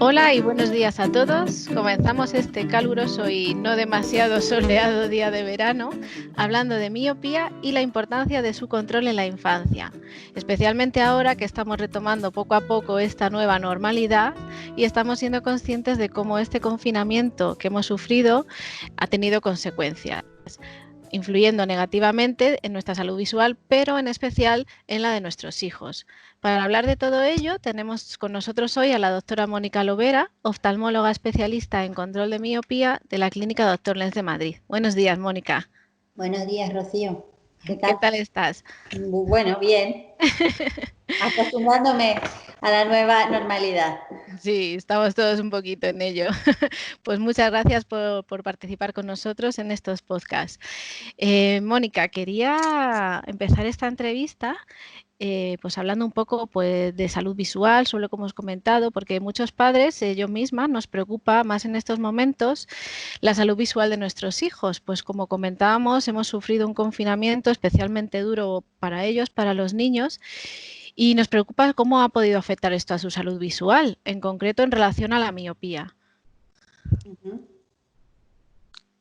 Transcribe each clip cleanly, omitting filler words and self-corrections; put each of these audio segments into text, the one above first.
Hola y buenos días a todos. Comenzamos este caluroso y no demasiado soleado día de verano hablando de miopía y la importancia de su control en la infancia, especialmente ahora que estamos retomando poco a poco esta nueva normalidad y estamos siendo conscientes de cómo este confinamiento que hemos sufrido ha tenido consecuencias, influyendo negativamente en nuestra salud visual, pero en especial en la de nuestros hijos. Para hablar de todo ello, tenemos con nosotros hoy a la doctora Mónica Lovera, oftalmóloga especialista en control de miopía de la Clínica Doctor Lenz de Madrid. Buenos días, Mónica. Buenos días, Rocío. ¿Qué ¿Qué tal? tal estás? Bueno, bien. Acostumbrándome a la nueva normalidad. Sí, estamos todos un poquito en ello. Pues muchas gracias por participar con nosotros en estos podcasts. Mónica, quería empezar esta entrevista pues hablando un poco pues, de salud visual, sobre lo que hemos comentado, porque muchos padres, yo misma, nos preocupa más en estos momentos la salud visual de nuestros hijos. Pues como comentábamos, hemos sufrido un confinamiento especialmente duro para ellos, para los niños, y nos preocupa cómo ha podido afectar esto a su salud visual, en concreto en relación a la miopía. Ujú.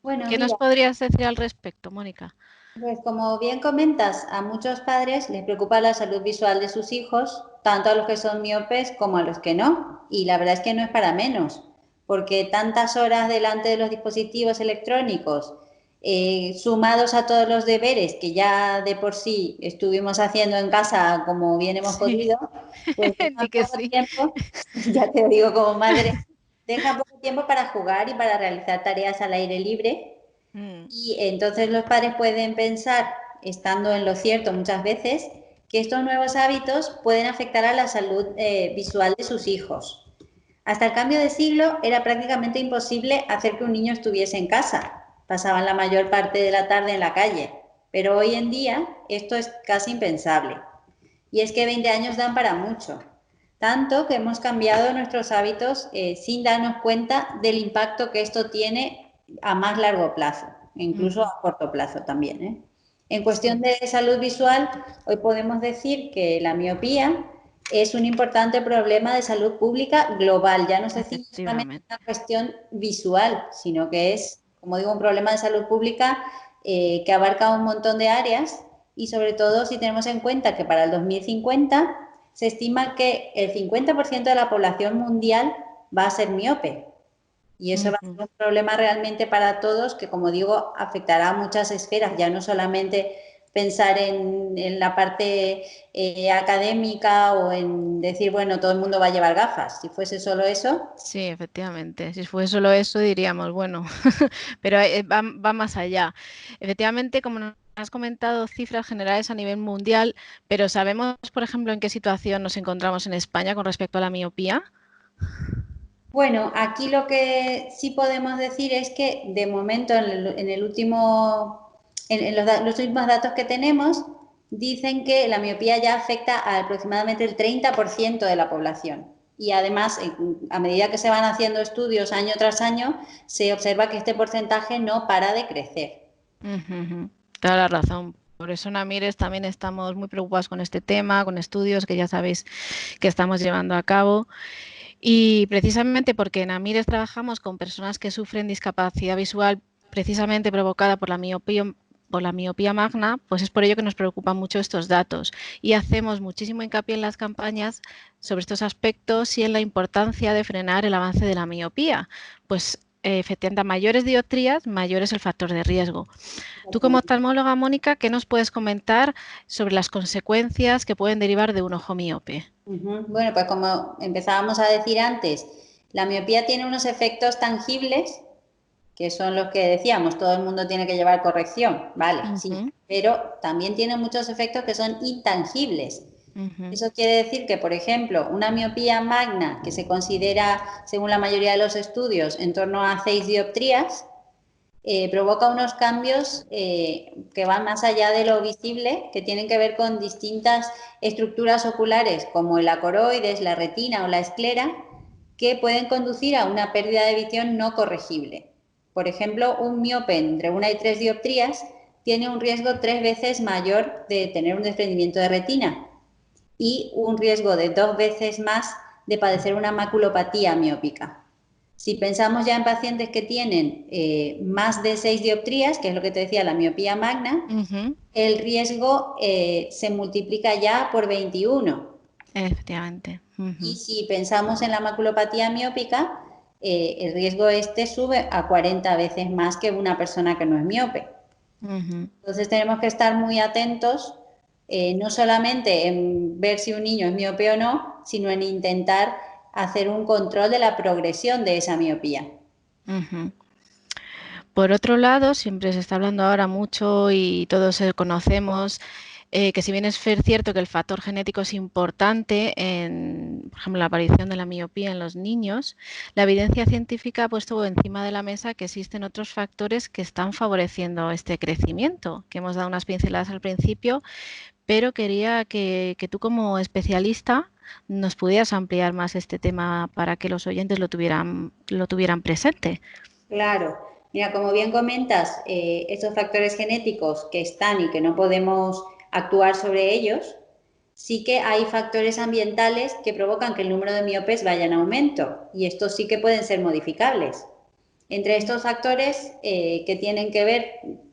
Bueno, ¿Qué nos mira, podrías decir al respecto, Mónica? pues como bien comentas, a muchos padres les preocupa la salud visual de sus hijos, tanto a los que son miopes como a los que no. Y la verdad es que no es para menos, porque tantas horas delante de los dispositivos electrónicos, sumados a todos los deberes que ya de por sí estuvimos haciendo en casa como bien hemos Sí, podido, pues deja di que poco sí. tiempo, ya te lo digo como madre, deja poco tiempo para jugar y para realizar tareas al aire libre. Mm, Y entonces los padres pueden pensar, estando en lo cierto muchas veces, que estos nuevos hábitos pueden afectar a la salud visual de sus hijos. Hasta el cambio de siglo era prácticamente imposible hacer que un niño estuviese en casa. Pasaban la mayor parte de la tarde en la calle. Pero hoy en día esto es casi impensable. Y es que 20 años dan para mucho. Tanto que hemos cambiado nuestros hábitos sin darnos cuenta del impacto que esto tiene a más largo plazo, incluso mm, a corto plazo también, ¿eh? En cuestión sí, de salud visual, hoy podemos decir que la miopía es un importante problema de salud pública global. Ya no se ciñe solamente efectivamente. a una cuestión visual, sino que es, como digo, un problema de salud pública que abarca un montón de áreas y sobre todo si tenemos en cuenta que para el 2050 se estima que el 50% de la población mundial va a ser miope. Y eso va a Ujú. ser un problema realmente para todos que, como digo, afectará a muchas esferas, ya no solamente pensar en la parte académica o en decir, bueno, todo el mundo va a llevar gafas. Si fuese solo eso, Sí, efectivamente. Si fuese solo eso, diríamos, bueno, pero va más allá. Efectivamente, como nos has comentado, cifras generales a nivel mundial, pero ¿sabemos, por ejemplo, en qué situación nos encontramos en España con respecto a la miopía? bueno, aquí lo que sí podemos decir es que de momento en el último, en los últimos datos que tenemos, dicen que la miopía ya afecta a aproximadamente el 30% de la población. Y además, a medida que se van haciendo estudios año tras año, se observa que este porcentaje no para de crecer. Ujú, ujú. Toda la razón. Por eso en Amires también estamos muy preocupados con este tema, con estudios que ya sabéis que estamos llevando a cabo. Y precisamente porque en Amires trabajamos con personas que sufren discapacidad visual precisamente provocada por la miopía magna, pues es por ello que nos preocupan mucho estos datos y hacemos muchísimo hincapié en las campañas sobre estos aspectos y en la importancia de frenar el avance de la miopía, pues efectivamente a mayores dioptrías, mayor es el factor de riesgo. Tú como oftalmóloga, Mónica, ¿qué nos puedes comentar sobre las consecuencias que pueden derivar de un ojo miope? Ujú. Bueno, pues como empezábamos a decir antes, la miopía tiene unos efectos tangibles que son los que decíamos, todo el mundo tiene que llevar corrección, vale, sí, Ujú, pero también tiene muchos efectos que son intangibles. ujú. Eso quiere decir que, por ejemplo, una miopía magna, que se considera, según la mayoría de los estudios, en torno a 6 dioptrías, provoca unos cambios que van más allá de lo visible, que tienen que ver con distintas estructuras oculares, como el acoroides, la retina o la esclera, que pueden conducir a una pérdida de visión no corregible. Por ejemplo, un miope entre 1 y 3 dioptrías tiene un riesgo 3 veces mayor de tener un desprendimiento de retina y un riesgo de 2 veces más de padecer una maculopatía miópica. Si pensamos ya en pacientes que tienen más de 6 dioptrías, que es lo que te decía, la miopía magna, el riesgo se multiplica ya por 21. Efectivamente. Y si pensamos en la maculopatía miópica, el riesgo sube a 40 veces más que una persona que no es miope. Entonces tenemos que estar muy atentos, no solamente en ver si un niño es miope o no, sino en intentar hacer un control de la progresión de esa miopía. Por otro lado, siempre se está hablando ahora mucho y todos conocemos que si bien es cierto que el factor genético es importante en, por ejemplo, la aparición de la miopía en los niños, la evidencia científica ha puesto encima de la mesa que existen otros factores que están favoreciendo este crecimiento, que hemos dado unas pinceladas al principio, pero quería que tú como especialista nos pudieras ampliar más este tema para que los oyentes lo tuvieran presente. Claro. Mira, como bien comentas, estos factores genéticos que están y que no podemos actuar sobre ellos, sí que hay factores ambientales que provocan que el número de miopes vaya en aumento y estos sí que pueden ser modificables. Entre estos factores que tienen que ver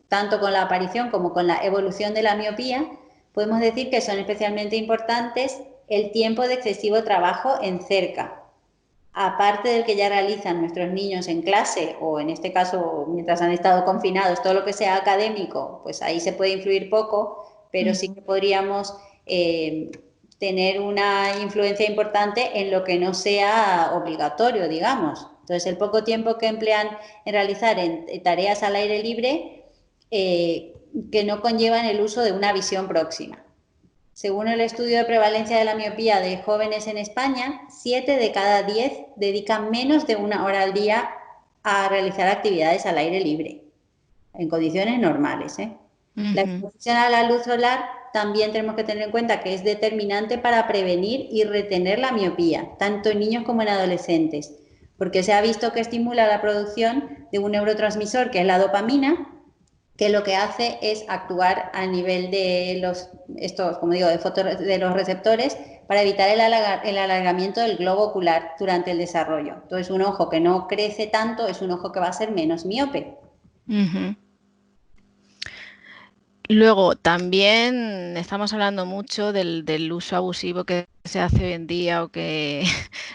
tanto con la aparición como con la evolución de la miopía, podemos decir que son especialmente importantes el tiempo de excesivo trabajo en cerca. Aparte del que ya realizan nuestros niños en clase o en este caso mientras han estado confinados, todo lo que sea académico, pues ahí se puede influir poco, pero sí que podríamos tener una influencia importante en lo que no sea obligatorio, digamos. Entonces, el poco tiempo que emplean en realizar tareas al aire libre que no conllevan el uso de una visión próxima. Según el estudio de prevalencia de la miopía de jóvenes en España, 7 de cada 10 dedican menos de 1 hora al día a realizar actividades al aire libre, en condiciones normales. La exposición a la luz solar también tenemos que tener en cuenta que es determinante para prevenir y retener la miopía, tanto en niños como en adolescentes, porque se ha visto que estimula la producción de un neurotransmisor que es la dopamina, que lo que hace es actuar a nivel de como digo, de los receptores para evitar el alargamiento del globo ocular durante el desarrollo. Entonces, un ojo que no crece tanto es un ojo que va a ser menos miope. Luego, también estamos hablando mucho del uso abusivo que se hace hoy en día o que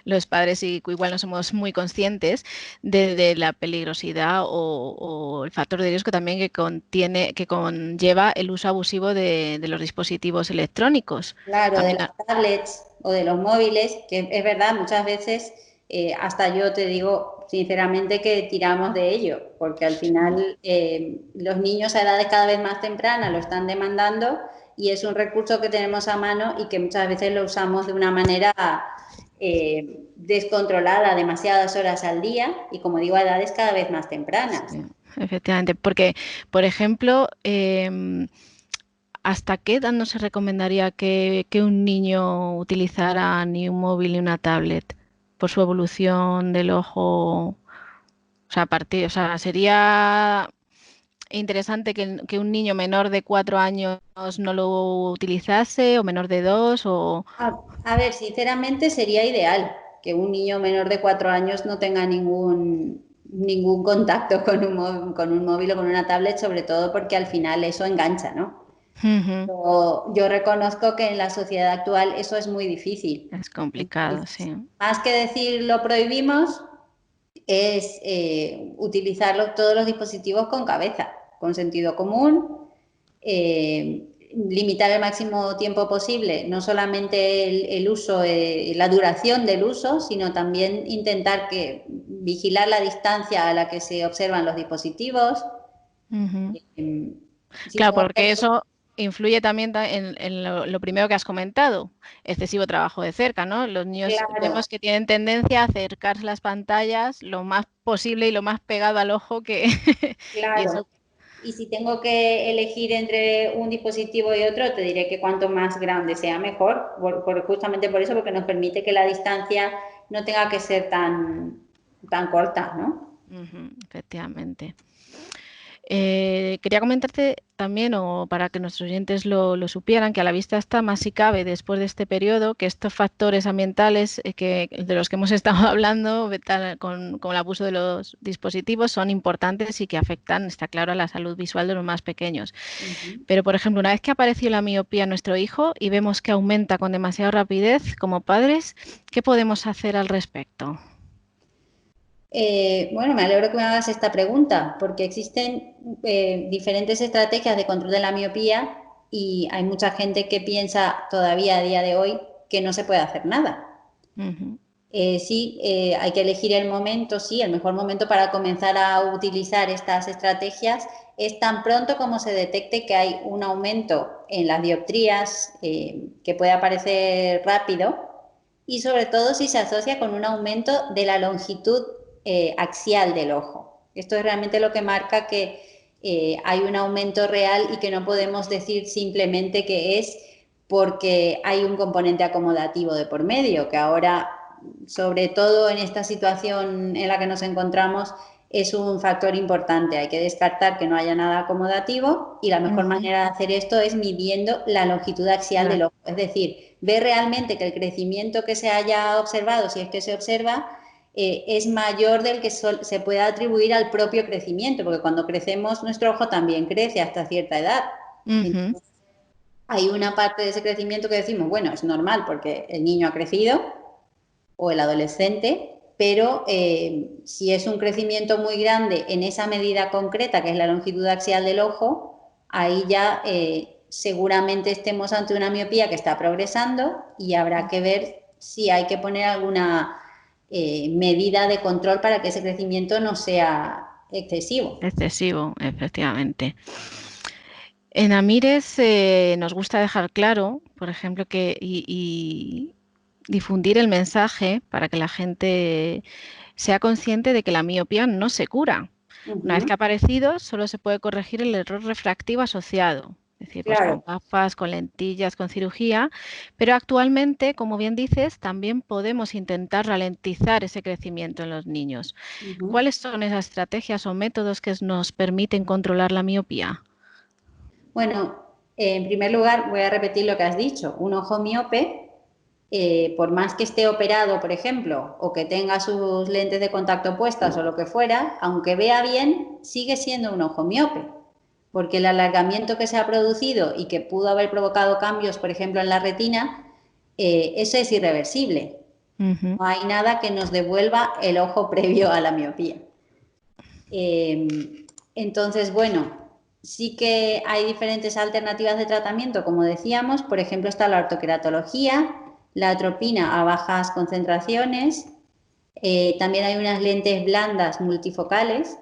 los padres igual no somos muy conscientes de la peligrosidad o el factor de riesgo también que conlleva el uso abusivo de los dispositivos electrónicos. Claro, de las tablets o de los móviles, que es verdad, muchas veces hasta yo te digo sinceramente que tiramos de ello, porque al final los niños a edades cada vez más tempranas lo están demandando y es un recurso que tenemos a mano y que muchas veces lo usamos de una manera descontrolada, demasiadas horas al día y como digo, a edades cada vez más tempranas. Sí, efectivamente, porque, por ejemplo, ¿hasta qué edad no se recomendaría que un niño utilizara ni un móvil ni una tablet por su evolución del ojo? O sea, sería interesante que un niño menor de 4 años no lo utilizase o menor de 2 o... A ver, sinceramente sería ideal que un niño menor de 4 años no tenga ningún contacto con un móvil o con una tablet, sobre todo porque al final eso engancha, ¿no? Yo reconozco que en la sociedad actual eso es muy difícil. Es complicado, Entonces, sí. más que decir lo prohibimos, es utilizarlo todos los dispositivos con cabeza, con sentido común, limitar el máximo tiempo posible, no solamente el uso, la duración del uso, sino también intentar vigilar la distancia a la que se observan los dispositivos. Claro, porque eso influye también en lo primero que has comentado, excesivo trabajo de cerca, ¿no? Los niños vemos que tienen tendencia a acercarse a las pantallas lo más posible y lo más pegado al ojo que... Claro. Y eso... Y si tengo que elegir entre un dispositivo y otro, te diré que cuanto más grande sea mejor, justamente por eso, porque nos permite que la distancia no tenga que ser tan corta, ¿no? Efectivamente. Quería comentarte también, o para que nuestros oyentes lo supieran, que a la vista está más si cabe después de este periodo, que estos factores ambientales de los que hemos estado hablando, con el abuso de los dispositivos, son importantes y que afectan, está claro, a la salud visual de los más pequeños. Pero, por ejemplo, una vez que apareció la miopía en nuestro hijo y vemos que aumenta con demasiada rapidez, como padres, ¿qué podemos hacer al respecto? Bueno, me alegro que me hagas esta pregunta, porque existen diferentes estrategias de control de la miopía y hay mucha gente que piensa todavía a día de hoy que no se puede hacer nada. Ujú. Sí, hay que elegir el momento, sí, el mejor momento para comenzar a utilizar estas estrategias es tan pronto como se detecte que hay un aumento en las dioptrías que puede aparecer rápido y sobre todo si se asocia con un aumento de la longitud axial del ojo. Esto es realmente lo que marca que hay un aumento real y que no podemos decir simplemente que es porque hay un componente acomodativo de por medio, que ahora, sobre todo en esta situación en la que nos encontramos, es un factor importante. Hay que descartar que no haya nada acomodativo y la mejor Ujú. manera de hacer esto es midiendo la longitud axial del Claro. ojo. Es decir, ver realmente que el crecimiento que se haya observado, si es que se observa, es mayor del que se puede atribuir al propio crecimiento, porque cuando crecemos nuestro ojo también crece hasta cierta edad. Ujú. Entonces, hay una parte de ese crecimiento que decimos, bueno, es normal porque el niño ha crecido o el adolescente, pero si es un crecimiento muy grande en esa medida concreta, que es la longitud axial del ojo, ahí ya seguramente estemos ante una miopía que está progresando y habrá que ver si hay que poner alguna medida de control para que ese crecimiento no sea excesivo. Excesivo, efectivamente. En Amires nos gusta dejar claro, por ejemplo, y difundir el mensaje para que la gente sea consciente de que la miopía no se cura. Uh Una vez -huh. que ha aparecido, solo se puede corregir el error refractivo asociado, es decir, pues Claro. con gafas, con lentillas, con cirugía, pero actualmente, como bien dices, también podemos intentar ralentizar ese crecimiento en los niños. Uh -huh. ¿Cuáles son esas estrategias o métodos que nos permiten controlar la miopía? Bueno, en primer lugar, voy a repetir lo que has dicho. Un ojo miope, por más que esté operado, por ejemplo, o que tenga sus lentes de contacto puestas o lo que fuera, aunque vea bien, sigue siendo un ojo miope, porque el alargamiento que se ha producido y que pudo haber provocado cambios, por ejemplo, en la retina, eso es irreversible. Ujú. No hay nada que nos devuelva el ojo previo a la miopía. Entonces, bueno, sí que hay diferentes alternativas de tratamiento, como decíamos, por ejemplo, está la ortoqueratología, la atropina a bajas concentraciones, también hay unas lentes blandas multifocales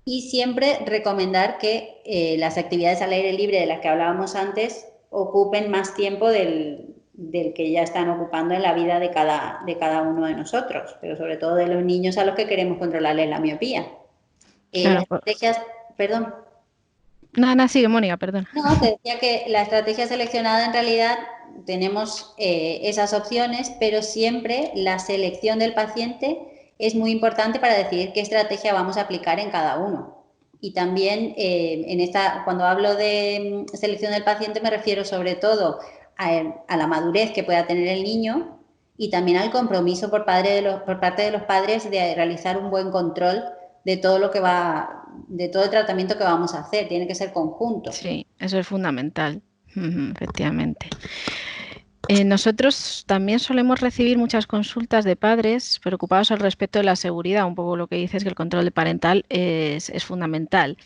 y siempre recomendar que las actividades al aire libre de las que hablábamos antes ocupen más tiempo del que ya están ocupando en la vida de cada uno de nosotros, pero sobre todo de los niños a los que queremos controlarles la miopía. Las Claro, estrategias, perdón, nada, nada, sigue, Mónica, perdón. no, te decía que la estrategia seleccionada en realidad tenemos esas opciones, pero siempre la selección del paciente es muy importante para decidir qué estrategia vamos a aplicar en cada uno. Y también cuando hablo de selección del paciente me refiero sobre todo a la madurez que pueda tener el niño y también al compromiso por parte de los padres de realizar un buen control de todo lo que de todo el tratamiento que vamos a hacer. Tiene que ser conjunto. Sí, eso es fundamental, ujú, efectivamente. Nosotros también solemos recibir muchas consultas de padres preocupados al respecto de la seguridad, un poco lo que dices que el control parental es fundamental.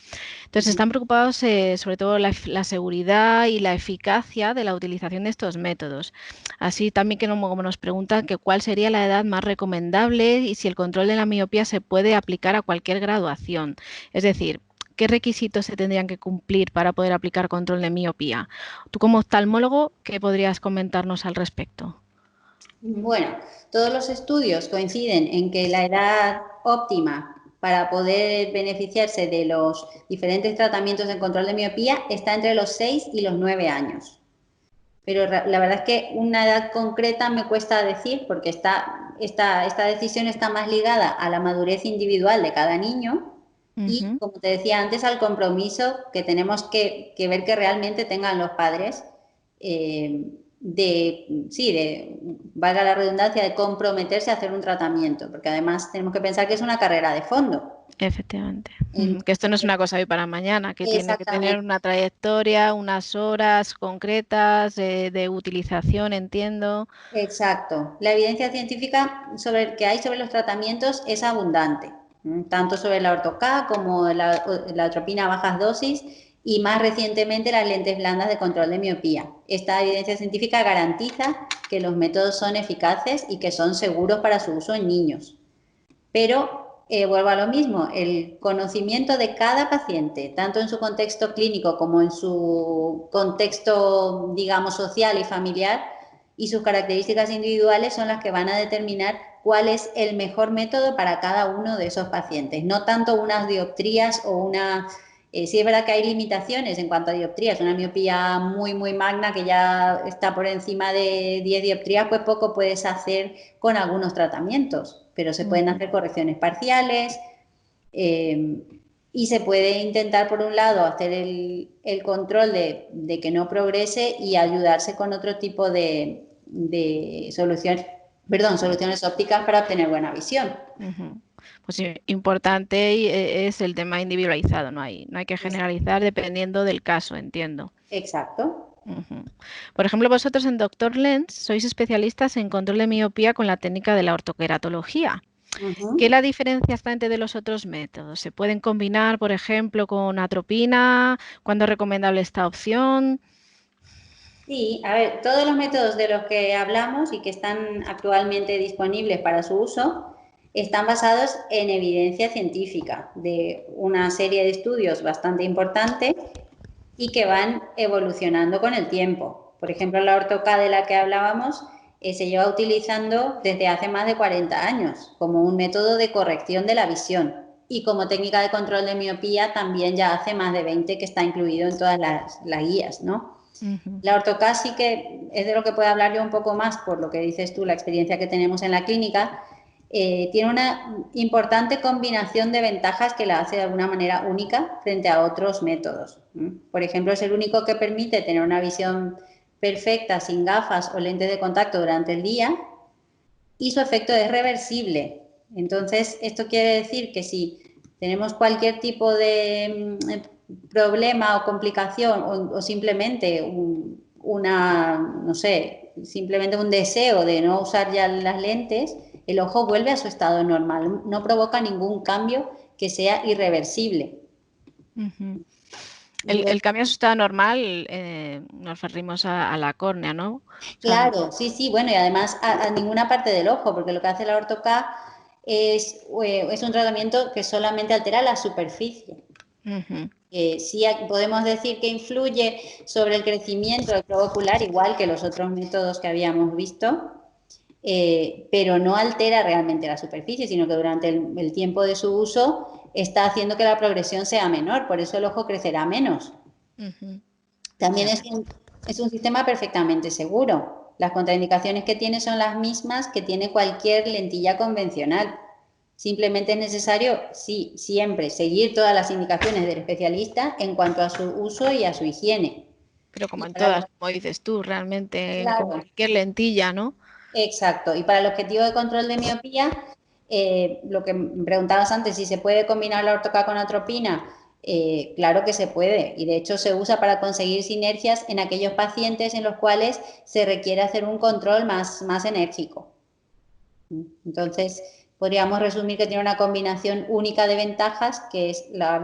Entonces están preocupados sobre todo la seguridad y la eficacia de la utilización de estos métodos. Así también que como nos preguntan que cuál sería la edad más recomendable y si el control de la miopía se puede aplicar a cualquier graduación. Es decir, ¿qué requisitos se tendrían que cumplir para poder aplicar control de miopía? Tú como oftalmólogo, ¿qué podrías comentarnos al respecto? Bueno, todos los estudios coinciden en que la edad óptima para poder beneficiarse de los diferentes tratamientos en control de miopía está entre los 6 y los 9 años. Pero la verdad es que una edad concreta me cuesta decir porque esta decisión está más ligada a la madurez individual de cada niño Y, Ujú. como te decía antes, al compromiso que tenemos que ver que realmente tengan los padres valga la redundancia, de comprometerse a hacer un tratamiento, porque además tenemos que pensar que es una carrera de fondo. Efectivamente. Ujú. Que esto no es Entonces, una cosa de hoy para mañana, que tiene que tener exactamente. una trayectoria, unas horas concretas de utilización, entiendo. Exacto. La evidencia científica que hay sobre los tratamientos es abundante, tanto sobre la ortoca como la atropina a bajas dosis y más recientemente las lentes blandas de control de miopía. Esta evidencia científica garantiza que los métodos son eficaces y que son seguros para su uso en niños. Pero vuelvo a lo mismo, el conocimiento de cada paciente, tanto en su contexto clínico como en su contexto, digamos, social y familiar, y sus características individuales son las que van a determinar cuál es el mejor método para cada uno de esos pacientes. No tanto unas dioptrías o una... sí es verdad que hay limitaciones en cuanto a dioptrías. Una miopía muy, muy magna que ya está por encima de 10 dioptrías, pues poco puedes hacer con algunos tratamientos, pero se pueden Ujú. hacer correcciones parciales eh, y se puede intentar, por un lado, hacer el control de que no progrese y ayudarse con otro tipo de soluciones, perdón, soluciones ópticas para obtener buena visión. Ujú. Pues sí, importante es el tema individualizado, no hay que generalizar dependiendo del caso, entiendo. Exacto. Ujú. Por ejemplo, vosotros en Doctor Lens sois especialistas en control de miopía con la técnica de la ortoqueratología. ¿Qué es Uh-huh. la diferencia está entre de los otros métodos? ¿Se pueden combinar, por ejemplo, con atropina? ¿Cuándo es recomendable esta opción? Sí, a ver, todos los métodos de los que hablamos y que están actualmente disponibles para su uso están basados en evidencia científica de una serie de estudios bastante importantes y que van evolucionando con el tiempo. Por ejemplo, la ortoca de la que hablábamos se lleva utilizando desde hace más de 40 años como un método de corrección de la visión y como técnica de control de miopía también ya hace más de 20 que está incluido en todas las guías, ¿no? Ujú. La ortoca sí que es de lo que puedo hablar yo un poco más por lo que dices tú, la experiencia que tenemos en la clínica. Tiene una importante combinación de ventajas que la hace de alguna manera única frente a otros métodos. Por ejemplo, es el único que permite tener una visión perfecta sin gafas o lentes de contacto durante el día y su efecto es reversible. Entonces, esto quiere decir que si tenemos cualquier tipo de problema o complicación o simplemente no sé, simplemente un deseo de no usar ya las lentes, el ojo vuelve a su estado normal, no provoca ningún cambio que sea irreversible. Ujú. Y El cambio de estado normal, nos referimos a la córnea, ¿no? O sea, claro, sí, sí, bueno, y además a ninguna parte del ojo, porque lo que hace la ortoca es un tratamiento que solamente altera la superficie. ujú, Sí podemos decir que influye sobre el crecimiento del globo ocular, igual que los otros métodos que habíamos visto, pero no altera realmente la superficie, sino que durante el tiempo de su uso está haciendo que la progresión sea menor, por eso el ojo crecerá menos. ujú. También Ya. es un sistema perfectamente seguro. Las contraindicaciones que tiene son las mismas que tiene cualquier lentilla convencional. Simplemente es necesario, sí, siempre seguir todas las indicaciones del especialista en cuanto a su uso y a su higiene. Pero como Y en para todas, como dices tú, realmente, como claro, cualquier lentilla, ¿no? exacto. Y para el objetivo de control de miopía, lo que me preguntabas antes, si se puede combinar la ortoca con atropina, claro que se puede. Y de hecho se usa para conseguir sinergias en aquellos pacientes en los cuales se requiere hacer un control más enérgico. Entonces, podríamos resumir que tiene una combinación única de ventajas, que es la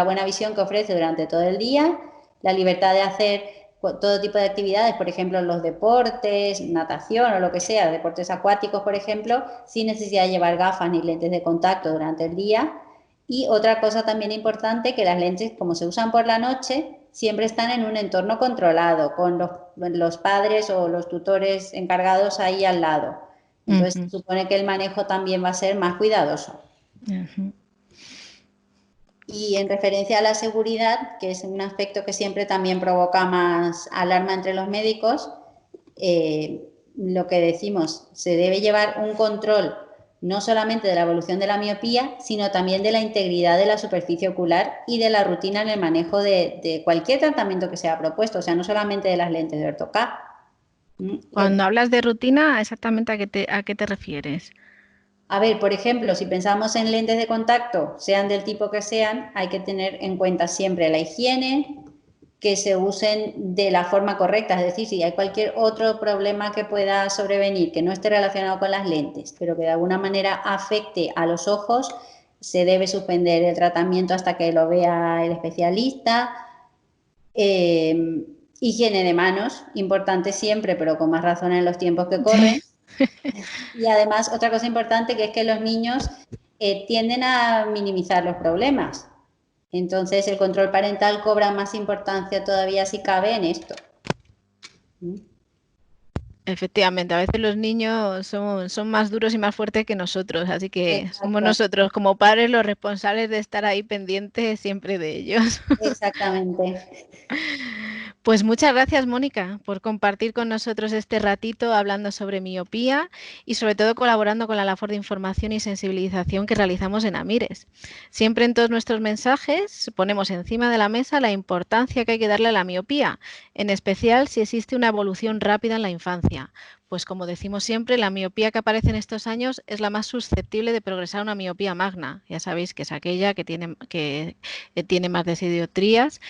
buena visión que ofrece durante todo el día, la libertad de hacer todo tipo de actividades, por ejemplo, los deportes, natación o lo que sea, deportes acuáticos, por ejemplo, sin necesidad de llevar gafas ni lentes de contacto durante el día. Y otra cosa también importante, que las lentes, como se usan por la noche, siempre están en un entorno controlado, con los padres o los tutores encargados ahí al lado. Entonces, Ujú, se supone que el manejo también va a ser más cuidadoso. ujú. Y en referencia a la seguridad, que es un aspecto que siempre también provoca más alarma entre los médicos, lo que decimos, se debe llevar un control no solamente de la evolución de la miopía, sino también de la integridad de la superficie ocular y de la rutina en el manejo de cualquier tratamiento que sea propuesto, o sea, no solamente de las lentes de Ortho-K. Cuando hablas de rutina, ¿exactamente a qué te refieres? A ver, por ejemplo, si pensamos en lentes de contacto, sean del tipo que sean, hay que tener en cuenta siempre la higiene, que se usen de la forma correcta, es decir, si hay cualquier otro problema que pueda sobrevenir que no esté relacionado con las lentes, pero que de alguna manera afecte a los ojos, se debe suspender el tratamiento hasta que lo vea el especialista. Higiene de manos, importante siempre, pero con más razón en los tiempos que corren. Y además, otra cosa importante que es que los niños tienden a minimizar los problemas. Entonces, el control parental cobra más importancia todavía si cabe en esto. Efectivamente, a veces los niños son más duros y más fuertes que nosotros, así que somos Exacto. nosotros como padres los responsables de estar ahí pendientes siempre de ellos. Exactamente. Pues muchas gracias, Mónica, por compartir con nosotros este ratito hablando sobre miopía y sobre todo colaborando con la labor de información y sensibilización que realizamos en Amires. Siempre en todos nuestros mensajes ponemos encima de la mesa la importancia que hay que darle a la miopía, en especial si existe una evolución rápida en la infancia. Pues como decimos siempre, la miopía que aparece en estos años es la más susceptible de progresar a una miopía magna. Ya sabéis que es aquella que tiene más de 6 dioptrías.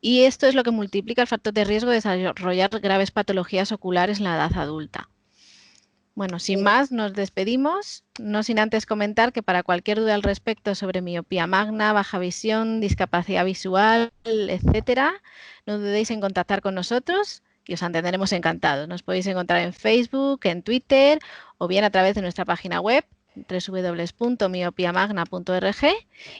Y esto es lo que multiplica el factor de riesgo de desarrollar graves patologías oculares en la edad adulta. Bueno, sin más, nos despedimos, no sin antes comentar que para cualquier duda al respecto sobre miopía magna, baja visión, discapacidad visual, etcétera, no dudéis en contactar con nosotros, que os atenderemos encantados. Nos podéis encontrar en Facebook, en Twitter o bien a través de nuestra página web www.miopiamagna.org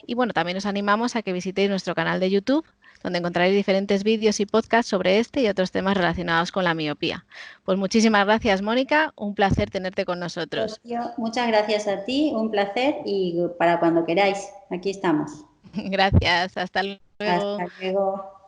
y bueno, también os animamos a que visitéis nuestro canal de YouTube, donde encontraréis diferentes vídeos y podcasts sobre este y otros temas relacionados con la miopía. Pues muchísimas gracias, Mónica. Un placer tenerte con nosotros. Rocío, muchas gracias a ti, un placer y para cuando queráis, aquí estamos. Gracias. Hasta luego. Hasta luego.